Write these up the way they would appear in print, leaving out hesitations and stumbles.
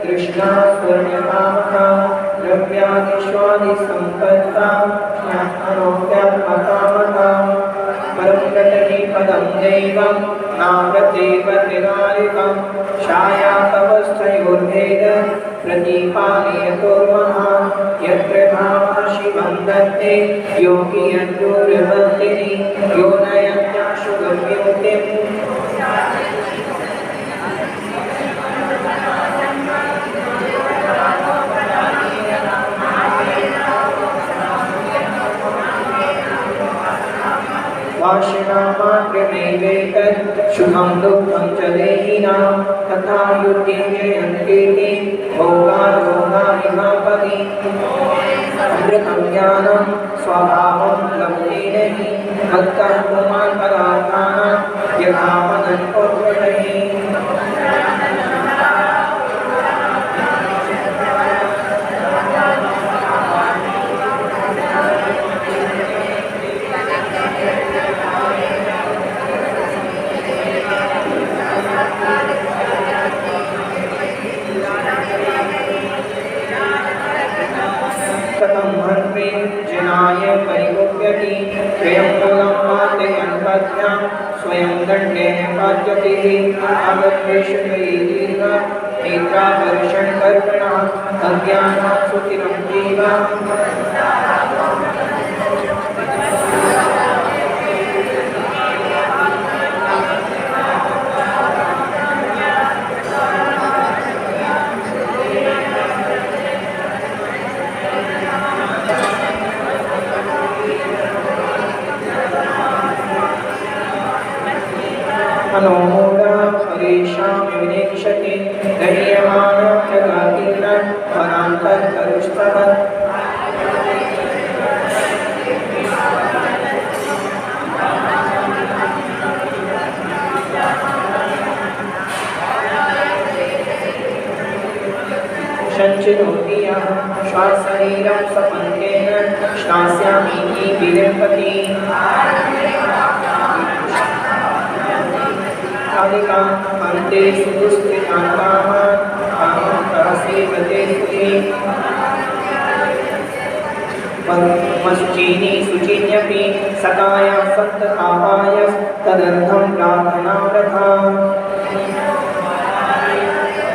तृष्णा स्वर्णकामका द्रव्यादिष्वादिसम्पत्ता ज्ञानोऽप्यात्मकामका परमगतहि पदं दैवं नाव्रतेव त्रिनालिकं छायातवस्थयोर्भेद प्रतिपालयतोर्मः यत्र भावः शिवं दत्ते योगी यद्दुर्भक्तिः यो न यज्ञाशु गम्योतिम् वासनामात्रमेवेतत् सुखं दुःखं च देहिनां तथा युद्धे जयन्ते भोगानि अमृतं ज्ञानं स्वभावं लभते नहि भक्तः पुमान् पदार्थानां यथा मदन्योद्भटहि जनाय परिगुप्यति स्वयं मूलं मातयन् पद्भ्यां स्वयं दण्डेन पाद्यते आगत्वेषकरी दीर्घ नेत्राकर्षण कर्मणा अज्ञानात् सुचिरं जीव मनोमूढा हरीशां विनेक्षति दह्यमाना जगातीर्न वनान्तर्करुष्टः संचिनोति यः श्वासशरीरं सपन्तेन श्नास्यामीति विलिम्पति कालिकां अन्ते सुदुस्थितान्ताः कामं करसेवते सुखे मश्चीनी शुचिन्यपि सकाय सप्ततापाय तदर्थं प्रार्थनाव्रता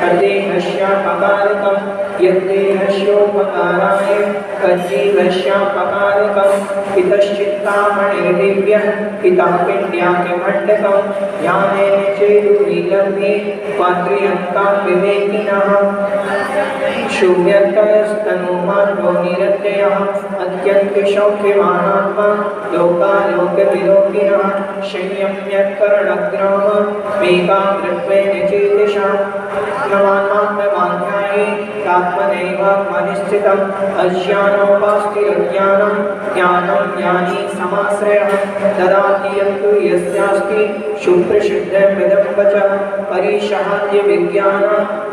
तद्देहस्यापकारकं यद्देहस्योपकाराय तज्जीवस्यापकारकं पितश्चित्तामणिर्दिव्यः पितः पिण्ड्याख्यमण्डकं ध्यानेन चेदुर्निलम्बे पात्र्यन्तां विवेकिनः शून्यतस्तनुमार्गो निरत्ययः अत्यन्तसौख्यवानात्मा लोकालोकविलोकिनः संयम्यकरणग्राम मेकाग्रत्वेन चेतसा आत्मनैवात्मनिस्थितम् अज्ञानोपास्तिरज्ञानं ज्ञानं ज्ञानी समाश्रयः ददाति यत्तु यस्यास्ति सुप्रसिद्धमृदं वचः परिशहाद्य विज्ञान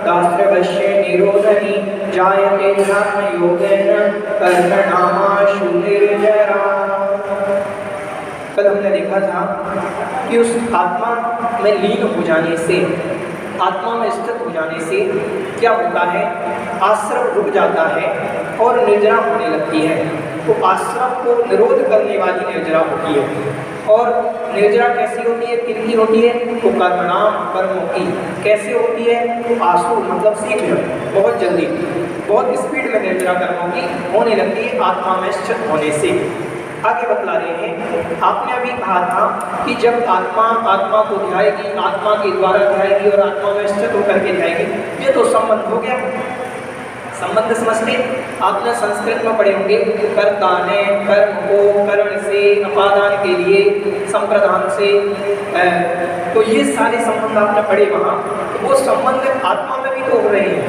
दास्त्रवश्य निरोधनि जायते ध्यानयोगेन कर्मणामाशुनिर्जरा। कल हमने देखा था कि उस आत्मा में लीन हो जाने से, आत्मा में स्थित हो जाने से क्या होता है, आश्रम रुक जाता है और निर्जरा होने लगती है। तो आश्रम को निरोध करने वाली निर्जरा होती है। और निर्जरा कैसी होती है, कितनी होती है, तो कर्मणाम कर्मों की। कैसे होती है, तो आंसू मतलब शीघ्र, बहुत जल्दी, बहुत स्पीड में निर्जरा कर्मों की होने लगती है आत्मा में स्थित होने से। आगे बतला रहे हैं, आपने अभी कहा था कि जब आत्मा को ध्याएगी, आत्मा के द्वारा ध्याएगी और आत्मा में स्थित होकर के ध्याएगी, ये तो संबंध हो गया। संबंध समझते आपने संस्कृत में पढ़े होंगे, कर्ता ने कर्म को करण से, अपादान के लिए, संप्रदान से, तो ये सारे संबंध आपने पढ़े वहाँ। तो वो संबंध आत्मा में भी तो हो रहे हैं।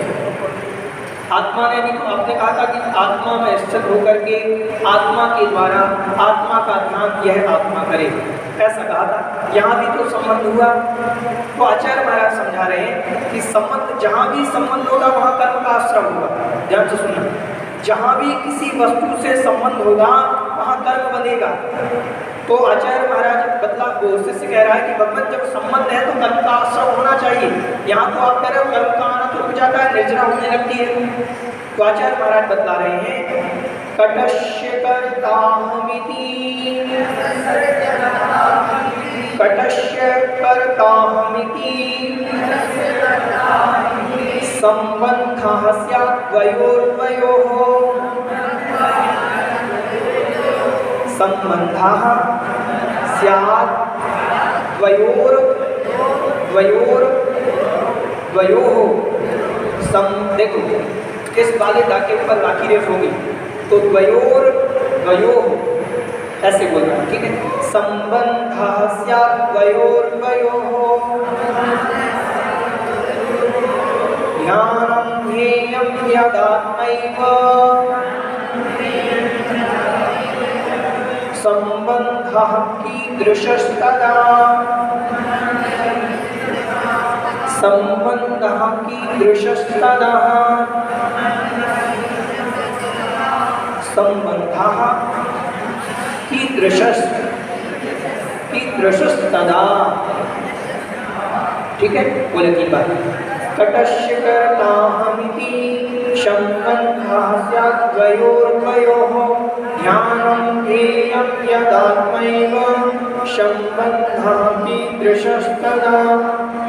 आत्मा ने भी तो आपने कहा था कि आत्मा में स्थित होकर के आत्मा के द्वारा आत्मा का ध्यान यह आत्मा करे, ऐसा कहा था। यहाँ भी तो संबंध हुआ। तो आचार्य महाराज समझा रहे हैं कि संबंध, जहाँ भी संबंध होगा वहाँ कर्म का आश्रम होगा। ध्यान से सुनना, जहाँ भी किसी वस्तु से संबंध होगा वहाँ कर्म बनेगा। तो आचार्य महाराज बदला वो शिष्य कह रहा है कि भगवान जब संबंध है तो कर्म का आश्रम होना चाहिए। यहाँ तो आप कह रहे हो कर्म का आना तो कुछ जाता है, निर्जरा होने लगती है। तो आचार्य महाराज बतला रहे हैं कटस्य कर्ताहमिति, कटस्य कर्ताहमिति संबंधः स्यात् द्वयोर्द्वयोः, संबंधः स्यात् द्वयोर्द्वयोः। देखो इस वाले दा के ऊपर ला की रेफ होगी तो द्वयोर्द्वयोः ऐसे बोलना, ठीक है। संबंधः स्यात् द्वयोर्द्वयोः ज्ञानं ध्येयं यदात्मैव, संबंधः कीदृशस्तदा, संबंधः कीदृशस्तदा, संबंधः कीदृशस्तदा, ठीक है। बोले 3 बार। कटस्य कर्ताहमिति संबंधः स्यात् द्वयोर्द्वयोः ज्ञानं ध्येयं यदात्मैव, संबंधः कीदृशस्तदा।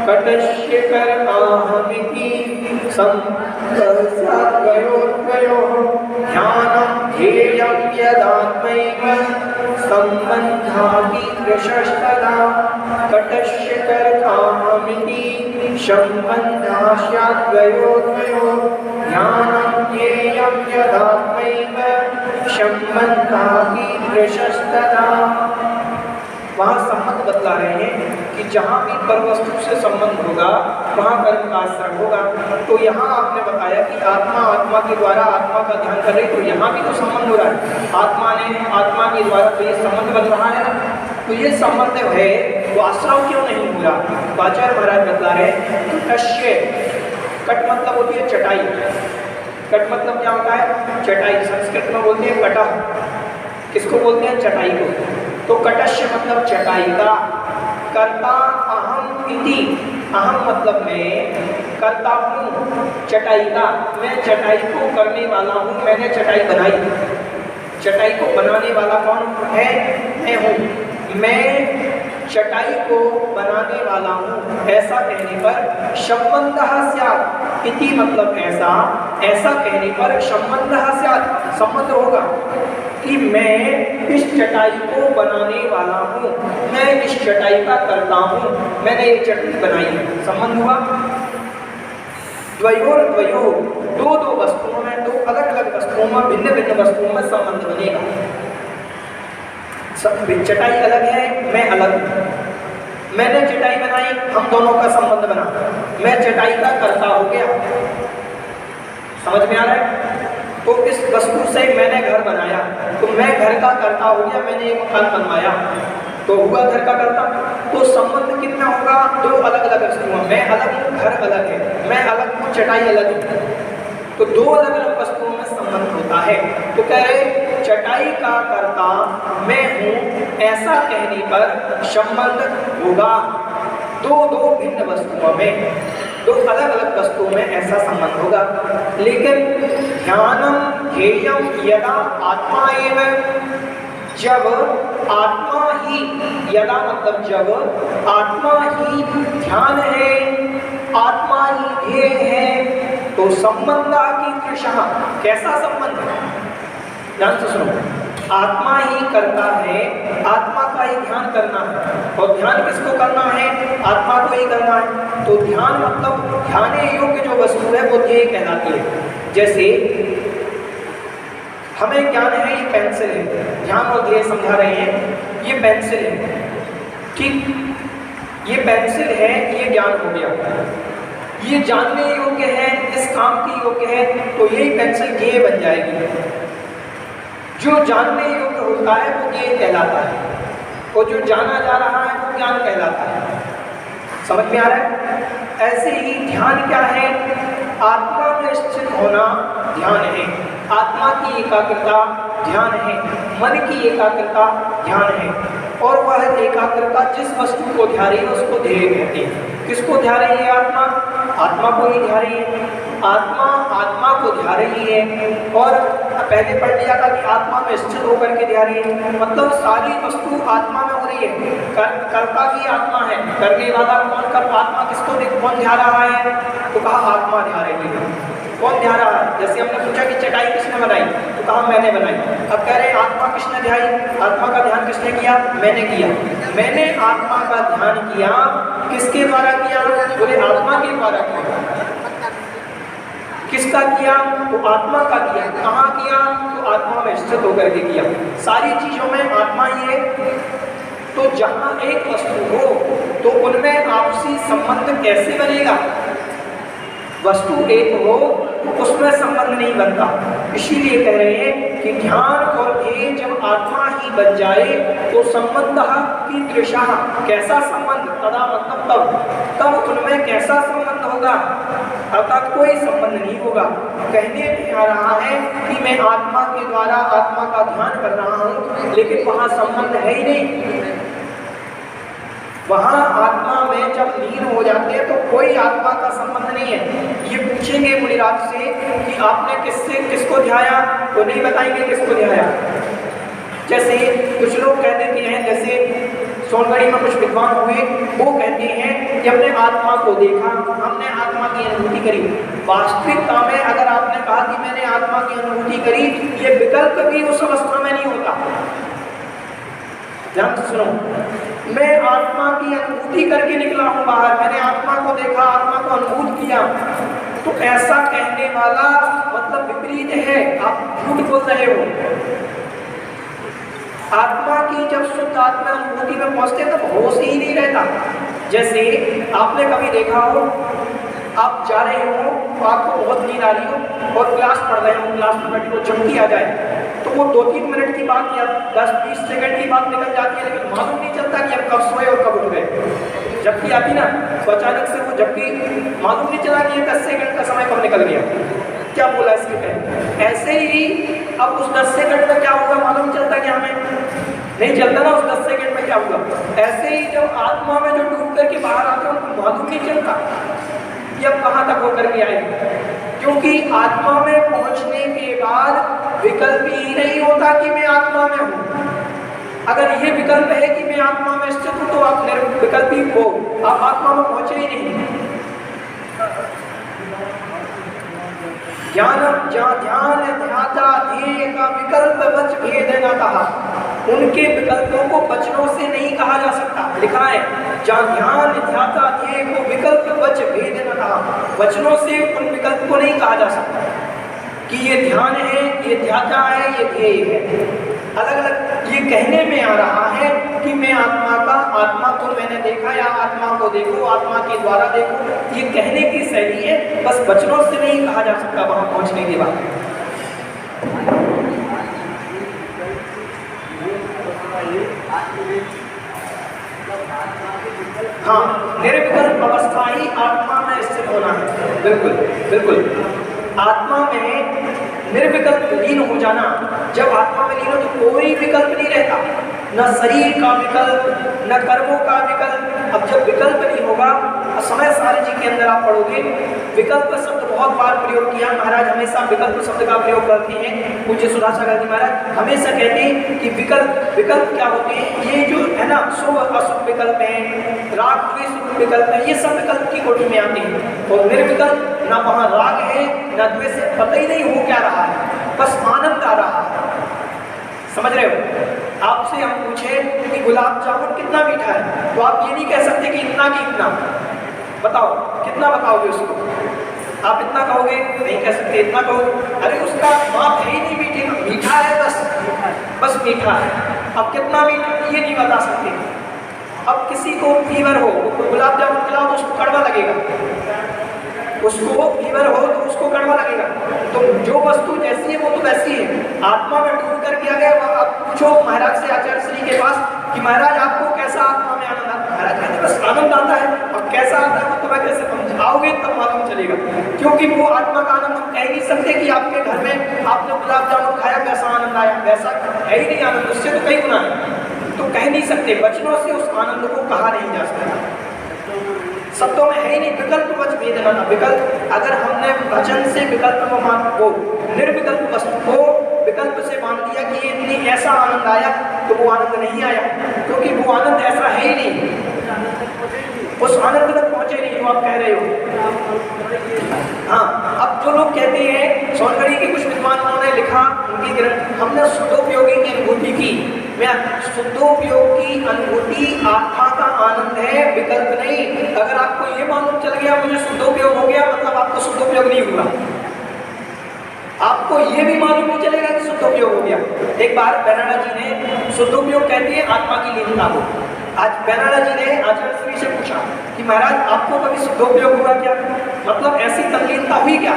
कटस्य कर्ताहमिति संबंधः स्यात् द्वयोर्द्वयोः ज्ञानं ध्येयं यदात्मैव, संबंधः कीदृशस्तदा। कटस्य कर्ताहमिति संबंधः स्यात् द्वयोर्द्वयोः ज्ञानं ध्येयं यदात्मैव, संबंधः कीदृशस्तदा। वहाँ संबंध बतला रहे हैं कि जहाँ भी परवस्तु से संबंध होगा वहाँ कर्म का आश्रय होगा। तो यहाँ आपने बताया कि आत्मा के द्वारा आत्मा का ध्यान कर रही, तो यहाँ भी तो संबंध हो रहा है, आत्मा के द्वारा तो ये संबंध बन रहा है ना। तो ये संबंध है वो आश्रय क्यों नहीं हो रहा। तो आचार्य महाराज बतला रहे हैं कटस्य, कट मतलब होती है चटाई, कट मतलब क्या होता है चटाई, संस्कृत में बोलते हैं कटा, किसको बोलते हैं चटाई को। तो कटस्य मतलब चटाई का, कर्ता अहम इति, अहम मतलब मैं, कर्ता हूँ चटाई का, मैं चटाई को करने वाला हूँ, मैंने चटाई बनाई। चटाई को बनाने वाला कौन है, मैं हूँ, मैं चटाई को बनाने वाला हूँ। ऐसा कहने पर संबंधः स्यात्, इति मतलब ऐसा, ऐसा कहने पर संबंधः स्यात् संबंध होगा कि मैं इस चटाई को बनाने वाला हूँ, मैं इस चटाई का करता हूँ, मैंने ये चटाई बनाई है, संबंध हुआ। द्वयोर्द्वयोः दो वस्तुओं में, दो अलग अलग वस्तुओं में, भिन्न भिन्न वस्तुओं में संबंध बनेगा। चटाई अलग है, मैं अलग हूँ, मैंने चटाई बनाई, हम दोनों का संबंध बना, मैं चटाई का कर्ता हो गया। समझ में आ रहा है। तो इस वस्तु से मैंने घर बनाया, तो मैं घर का कर्ता हो गया, मैंने एक मकान बनवाया तो हुआ घर का कर्ता। तो संबंध कितना होगा, दो अलग अलग वस्तुओं, मैं अलग हूँ, घर अलग है, मैं अलग हूँ, चटाई अलग है, तो दो अलग अलग वस्तुओं में संबंध होता है। तो कह रहे चटाई का कर्ता मैं हूँ, ऐसा कहने पर संबंध होगा। दो भिन्न वस्तुओं में, दो अलग अलग वस्तुओं में ऐसा संबंध होगा। लेकिन ध्यानम ध्येयम यदा आत्मा एव, जब आत्मा ही, यदा मतलब जब आत्मा ही ध्यान है, आत्मा ही ध्येय है, तो संबंध की दृशा, कैसा संबंध है, ध्यान से सुनो। आत्मा ही करता है, आत्मा का ही ध्यान करना है, और ध्यान किसको करना है, आत्मा को ही करना है। तो ध्यान मतलब ध्याने योग्य जो वस्तु है वो ध्येय कहलाती है। जैसे हमें ज्ञान है ये पेंसिल है, ध्यान और ध्येय समझा रहे हैं, ये पेंसिल है, ठीक, ये पेंसिल है, ये ज्ञान हो गया, ये जानने योग्य है, इस काम के योग्य है, तो यही पेंसिल ध्येय बन जाएगी। जो जानने योग्य होता है वो ध्येय कहलाता है, और जो जाना जा रहा है वो ज्ञान कहलाता है। समझ में आ रहा है। ऐसे ही ध्यान क्या है, आत्मा में स्थित होना ध्यान है, आत्मा की एकाग्रता ध्यान है, मन की एकाग्रता ध्यान है। और वह एकाग्रता जिस वस्तु को ध्या रही है उसको ध्येय कहते हैं। किसको ध्या रही है आत्मा? आत्मा को ही ध्या रही है। आत्मा को ध्या रही है। और पहले पढ़ लिया था कि आत्मा में स्थित होकर के ध्या रही है, मतलब सारी वस्तु आत्मा में हो रही है। कर्ता भी आत्मा है, करने वाला कौन? कर आत्मा किसको कौन ध्या रहा है? तो कहा आत्मा ध्या रही है। कौन ध्या रहा है? जैसे हमने पूछा कि चटाई किसने बनाई, तो कहा मैंने बनाई। अब कह रहे आत्मा किसने ध्याई? आत्मा का ध्यान किसने किया? मैंने किया। मैंने आत्मा का ध्यान किया, किसके द्वारा किया? बोले आत्मा के द्वारा किया। किसका किया? तो आत्मा का किया। कहाँ किया? तो आत्मा में स्थित होकर के किया। सारी चीजों में आत्मा ही है। तो जहाँ एक वस्तु हो तो उनमें आपसी संबंध कैसे बनेगा? वस्तु एक हो तो उसमें संबंध नहीं बनता। इसीलिए कह रहे हैं कि ध्यान और ध्येय जब आत्मा ही बन जाए तो संबंध की दृशा, कैसा संबंध? तदा मतलब तब उनमें कैसा संबंध होगा? अर्थात कोई संबंध नहीं होगा। कहने में आ रहा है कि मैं आत्मा के द्वारा आत्मा का ध्यान कर रहा हूँ, लेकिन वहाँ संबंध है ही नहीं। वहाँ आत्मा में जब लीन हो जाते हैं तो कोई आत्मा का संबंध नहीं है। ये पूछेंगे मुनिराज से कि आपने किसको ध्याया, तो नहीं बताएंगे किसको ध्याया। जैसे कुछ लोग कह देते हैं, जैसे सोनगढ़ी में कुछ विद्वान हुए, वो कहते हैं कि हमने आत्मा को देखा, हमने आत्मा की अनुभूति करी। वास्तविकता में अगर आपने कहा कि मैंने आत्मा की अनुभूति करी, ये विकल्प भी उस अवस्था में नहीं होता। ध्यान से सुनो, मैं आत्मा की अनुभूति करके निकला हूं बाहर, मैंने आत्मा को देखा, आत्मा को अनुभूत किया, तो ऐसा कहने वाला मतलब विपरीत है, आप झूठ बोल रहे हो। आत्मा की जब शुद्ध आत्मा अनुभूति में पहुंचते तब होश ही नहीं रहता। जैसे आपने कभी देखा हो, आप जा रहे हो तो आपको बहुत नींद आ रही हो और क्लास पढ़ रहे हो, क्लास में बैठे हो, चमकी आ जाए तो वो 2-3 मिनट की बात या 10-20 सेकंड की बात निकल जाती है, लेकिन मालूम नहीं चलता कि अब कब सोए और कब उठ गए। झपकी आती ना तो अचानक से वो झपकी मालूम नहीं चला कि 10 सेकंड का समय कब निकल गया। क्या बोला इसके पहले? ऐसे ही अब उस 10 सेकंड में क्या होगा मालूम चलता क्या? हमें नहीं चलता ना उस 10 सेकंड में क्या हुआ। ऐसे ही जब आत्मा में जो डूब करके बाहर आते हैं उनको मालूम नहीं चलता कि अब कहाँ तक होकर के आएंगे, क्योंकि आत्मा में पहुंचने के बाद विकल्प ही नहीं होता कि मैं आत्मा में हूँ। अगर ये विकल्प है कि मैं आत्मा में स्थित हूँ तो आप निर्विकल्पी हो, आप आत्मा में पहुंचे ही नहीं। ध्यान ध्याता ध्येय का विकल्प वच भेद न कहा। उनके विकल्पों को वचनों से नहीं कहा जा सकता। लिखा है जहाँ ध्यान ध्याता ध्येय को विकल्प वच भेद न कहा, वचनों से उन विकल्प को नहीं कहा जा सकता कि ये ध्यान है, ये ध्याता है, ये ध्येय है। अलग अलग ये कहने में आ रहा है कि मैं आत्मा को मैंने देखा या आत्मा को देखो, आत्मा के द्वारा देखो, ये कहने की शैली है, बस वचनों से नहीं कहा जा सकता वहां पहुंचने के बाद। हाँ, निर्विकल्प अवस्था ही आत्मा में स्थित होना है। बिल्कुल बिल्कुल, आत्मा में निर्विकल्प लीन हो जाना। जब आत्मा में लीन हो तो कोई विकल्प नहीं रहता, न शरीर का विकल्प, न कर्मों का विकल्प। अब जब विकल्प नहीं होगा, समय सारे जी के अंदर आप पढ़ोगे, विकल्प शब्द बहुत बार प्रयोग किया। महाराज हमेशा विकल्प शब्द का प्रयोग करते हैं। पूज्य सुधाचार्य जी महाराज हमेशा कहते हैं कि विकल्प क्या होते हैं, ये जो है ना शुभ अशुभ विकल्प है, राग द्वेष विकल्प है, ये सब विकल्प की कोटि में आते हैं। और निर्विकल्प ना वहाँ राग है ना द्वेष है, पता ही नहीं हो क्या रहा है, बस आनंद आ रहा है। समझ रहे हो? आपसे हम पूछे कि गुलाब जामुन कितना मीठा है, तो आप ये नहीं कह सकते कि इतना कि इतना। बताओ कितना बताओगे उसको? आप इतना कहोगे? नहीं कह सकते। इतना कहोगे? अरे उसका माप है ही नहीं मीठे का, मीठा है बस मीठा है। अब कितना मीठा ये नहीं बता सकते। अब किसी को फीवर हो, गुलाब जामुन खिलाओ तो उसको कड़वा लगेगा, उसको फीवर हो तो उसको कड़वा लगेगा। तो जो वस्तु जैसी है वो तो वैसी है। आत्मा में डूब कर किया गया। आप पूछो महाराज से, आचार्य श्री के पास, कि महाराज आपको कैसा आत्मा में आनंद आता है? महाराज कहते बस आनंद आता है। अब कैसा आता है वो तुम्हें कैसे समझाओगे तब मालूम चलेगा, क्योंकि वो आत्मा का आनंद हम कह नहीं सकते कि आपके घर में आपने गुलाब जामुन खाया कैसा आनंद आया, वैसा है ही नहीं आनंद, उससे तो कई गुना है। तो कह नहीं सकते, वचनों से उस आनंद को कहा नहीं जा सकता, शब्दों में है ही नहीं। विकल्प वच वेदना, विकल्प अगर हमने वचन से विकल्प को निर्विकल्प वस्तु को विकल्प से मान दिया कि ये इतनी ऐसा आनंद आया, तो वो आनंद नहीं आया, क्योंकि वो आनंद ऐसा है ही नहीं, उस आनंद तक पहुंचे नहीं जो आप कह रहे हो। हाँ, अब जो लोग कहते हैं, सौंदर्य के कुछ विद्वानों ने लिखा उनकी ग्रंथ, हमने शुद्धोपयोगी की अनुभूति की। मैं शुद्धोपयोग की अनुभूति आत्मा का आनंद है, विकल्प नहीं। अगर आपको ये मालूम चल गया मुझे शुद्धोपयोग हो गया, मतलब आपको शुद्धोपयोग नहीं हुआ। आपको ये भी मालूम नहीं चलेगा कि शुद्धोपयोग हो गया। एक बार बैनाला जी ने शुद्धोपयोग कहते हैं आत्मा की लीनता को। आज बैनाला जी ने आचार्य श्री से पूछा कि महाराज आपको कभी शुद्धोपयोग हुआ क्या, मतलब ऐसी तल्लीनता हुई क्या,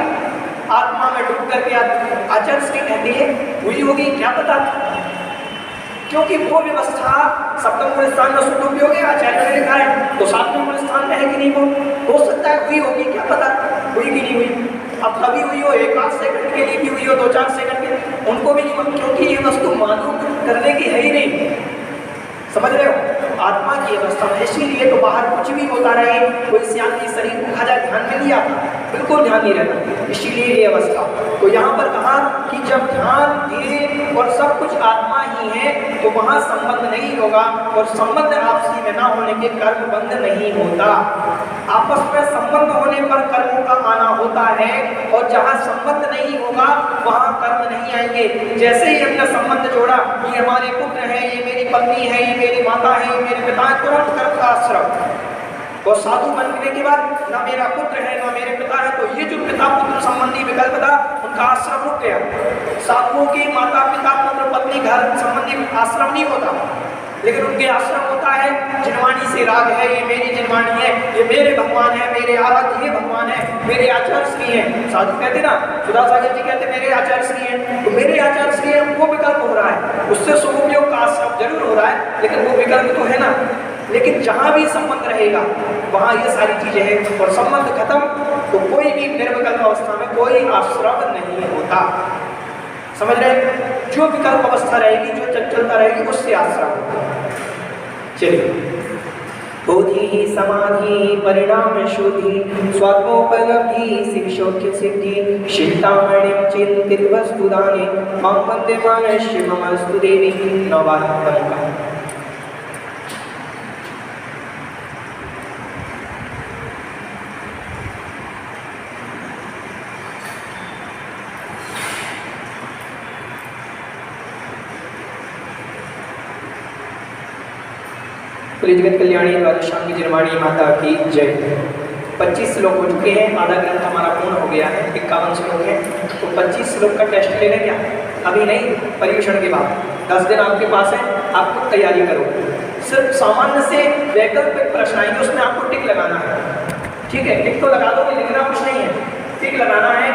आत्मा में डूब करके। आचार्य श्री कहते हैं हुई होगी, क्या पता, क्योंकि वो व्यवस्था सप्तम गुण स्थान में शुद्धोपयोग है, आचार्य ने लिखा है, तो सातवें गुण स्थान में है कि नहीं, वो हो सकता है हुई होगी, क्या पता हुई कि नहीं हुई। अब कभी हुई हो, एक आध सेकंड के लिए भी हुई हो, 2-4 सेकंड के, उनको भी नहीं, क्योंकि ये वस्तु मालूम करने की है ही नहीं। समझ रहे हो, आत्मा की अवस्था में। इसीलिए तो बाहर कुछ भी होता रहे, कोई सियान की शरीर को खा जाए, ध्यान में नहीं आता, बिल्कुल ध्यान नहीं रहता, इसीलिए ये अवस्था। तो यहाँ पर कहा कि जब ध्यान धीरे और सब कुछ आत्मा ही है, तो वहाँ संबंध नहीं होगा, और संबंध आपसी में ना होने के कर्म बंध नहीं होता। आपस में संबंध होने पर कर्मों का आना होता है, और जहाँ संबंध नहीं होगा वहाँ कर्म नहीं आएंगे। जैसे ही हमने संबंध जोड़ा, ये हमारे पुत्र है, ये मेरी पत्नी है, ये मेरी माता है, ये मेरे पिता है, तुरंत कर्म का आश्रम। और साधु बनने के बाद ना मेरा पुत्र है ना मेरे पिता है, तो ये जो पिता पुत्र संबंधी विकल्प था उनका आश्रम रुक गया। साधुओं के माता पिता पुत्र पत्नी घर संबंधी आश्रम नहीं होता, लेकिन उनके आश्रम होता है जिनवाणी से राग है, ये मेरी जिनवाणी है, ये मेरे भगवान है, मेरे आराध्य ये भगवान है, मेरे आचार्य श्री हैं। साधु कहते ना, सुधा सागर जी कहते मेरे आचार्य श्री हैं, तो मेरे आचार्य श्री हैं, वो विकल्प हो रहा है, उससे शुभोपयोग का आश्रम जरूर हो रहा है, लेकिन वो विकल्प तो है ना। लेकिन जहाँ भी संबंध रहेगा वहाँ ये सारी चीजें हैं, और संबंध खत्म तो कोई भी निर्विकल्प अवस्था में कोई आश्रम नहीं होता। समझ रहे, जो विकल्प अवस्था रहेगी, जो चंचलता रहेगी, उससे आश्रम। चलिए, बोधि ही समाधि परिणाम शुद्धि स्वात्मोपलब्धि शिव शौक्य सिद्धि चिंतामणिं चिंतित वस्तुदाने मां वंदे शिवमस्तु देवी नवात्मका। जगत कल्याणी द्वादशांगी जिनवाणी माता की जय। 25 श्लोक हो चुके हैं, आधा ग्रंथ हमारा पूर्ण हो गया है, 51 श्लोक है। तो 25 श्लोक का टेस्ट ले लें क्या? अभी नहीं, परिवेषण के बाद 10 दिन आपके पास है, आपको तैयारी करो। सिर्फ सामान्य से वैकल्पिक प्रश्न आएंगे, उसमें आपको टिक लगाना है, ठीक है? टिक तो लगा दो, लिखना कुछ नहीं है, टिक लगाना है।